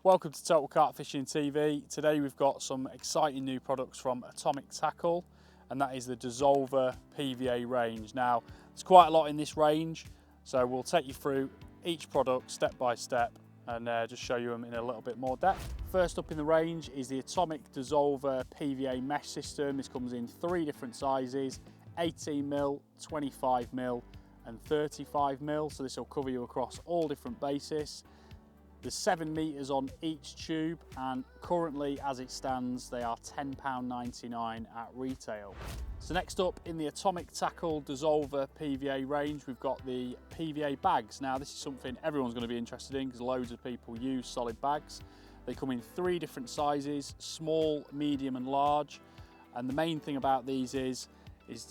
Welcome to Total Carp Fishing TV. Today we've got some exciting new products from Atomic Tackle, and that is the Dissolver PVA range. Now, there's quite a lot in this range, so we'll take you through each product step by step and just show you them in a little bit more depth. First up in the range is the Atomic Dissolver PVA Mesh system. This comes in 3 different sizes, 18mm, 25mm and 35mm, so this will cover you across all different bases. There's 7 meters on each tube, and currently as it stands they are £10.99 at retail. So next up in the Atomic Tackle Dissolver PVA range, we've got the PVA bags. Now this is something everyone's going to be interested in because loads of people use solid bags. They come in 3 different sizes, small, medium and large, and the main thing about these is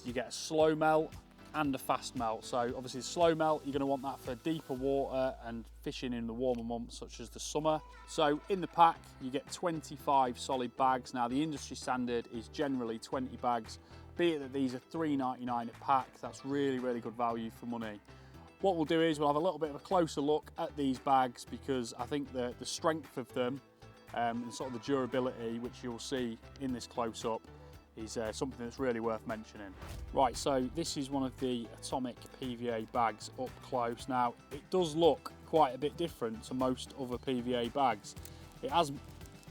you get a slow melt and a fast melt. So obviously the slow melt, you're going to want that for deeper water and fishing in the warmer months such as the summer. So in the pack you get 25 solid bags. Now the industry standard is generally 20 bags, be it that these are £3.99 a pack. That's really good value for money. What we'll do is we'll have a little bit of a closer look at these bags because I think the strength of them and sort of the durability, which you'll see in this close-up, is something that's really worth mentioning. Right, so this is one of the Atomic PVA bags up close. Now, it does look quite a bit different to most other PVA bags. It has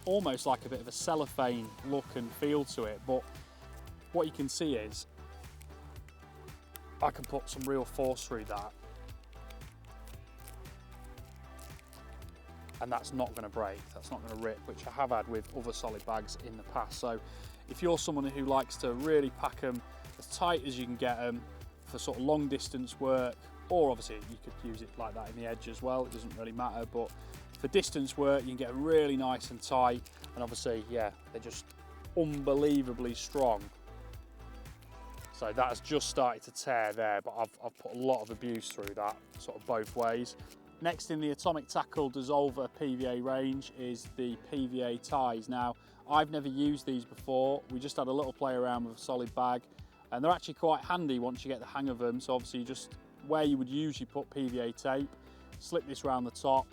almost like a bit of a cellophane look and feel to it, but what you can see is I can put some real force through that and that's not going to break, that's not going to rip, which I have had with other solid bags in the past. So if you're someone who likes to really pack them as tight as you can get them for sort of long distance work, or obviously you could use it like that in the edge as well, it doesn't really matter, but for distance work you can get really nice and tight, and obviously, yeah, they're just unbelievably strong. So that has just started to tear there, but I've put a lot of abuse through that, sort of both ways. Next in the Atomic Tackle Dissolver PVA range is the PVA ties. Now, I've never used these before. We just had a little play around with a solid bag, and they're actually quite handy once you get the hang of them. So obviously just where you would usually put PVA tape, slip this around the top,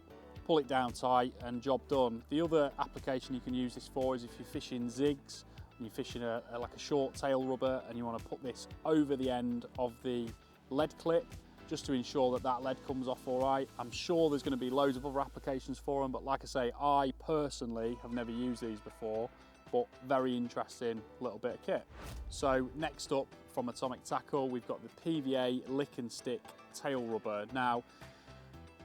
pull it down tight and job done. The other application you can use this for is if you're fishing zigs, and you're fishing like a short tail rubber and you want to put this over the end of the lead clip, just to ensure that lead comes off all right. I'm sure there's going to be loads of other applications for them, but like I say, I personally have never used these before, but very interesting little bit of kit. So next up from Atomic Tackle, we've got the PVA Lick and Stick tail rubber. Now,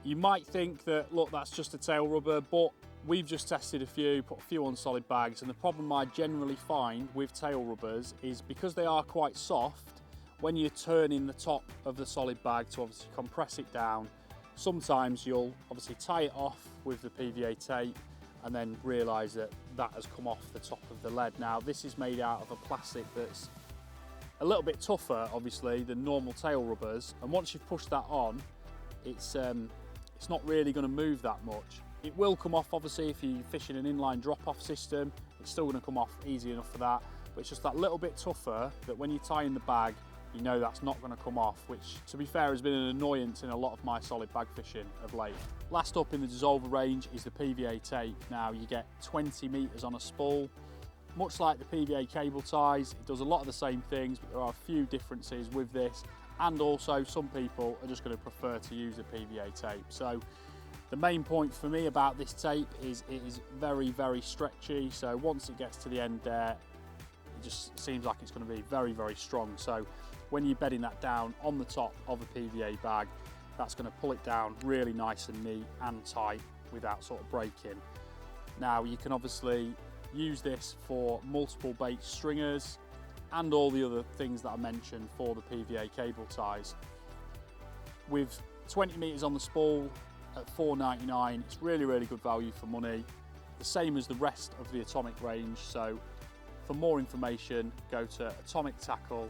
you might think that, look, that's just a tail rubber, but we've just tested a few, put a few on solid bags, and the problem I generally find with tail rubbers is because they are quite soft, when you're turning the top of the solid bag to obviously compress it down, sometimes you'll obviously tie it off with the PVA tape and then realise that that has come off the top of the lead. Now this is made out of a plastic that's a little bit tougher obviously than normal tail rubbers, and once you've pushed that on, it's not really going to move that much. It will come off obviously if you're fishing an inline drop-off system, it's still going to come off easy enough for that, but it's just that little bit tougher that when you tie in the bag, you know that's not going to come off, which to be fair has been an annoyance in a lot of my solid bag fishing of late. Last up in the Dissolver range is the PVA tape. Now you get 20 meters on a spool. Much like the PVA cable ties, it does a lot of the same things, but there are a few differences with this, and also some people are just going to prefer to use the PVA tape. So the main point for me about this tape is it is very stretchy, so once it gets to the end there, it just seems like it's going to be very strong. So when you're bedding that down on the top of a PVA bag, that's going to pull it down really nice and neat and tight without sort of breaking. Now you can obviously use this for multiple bait stringers and all the other things that I mentioned for the PVA cable ties. With 20 meters on the spool at £4.99, it's really good value for money, the same as the rest of the Atomic range. So for more information, go to atomictackle.co.uk.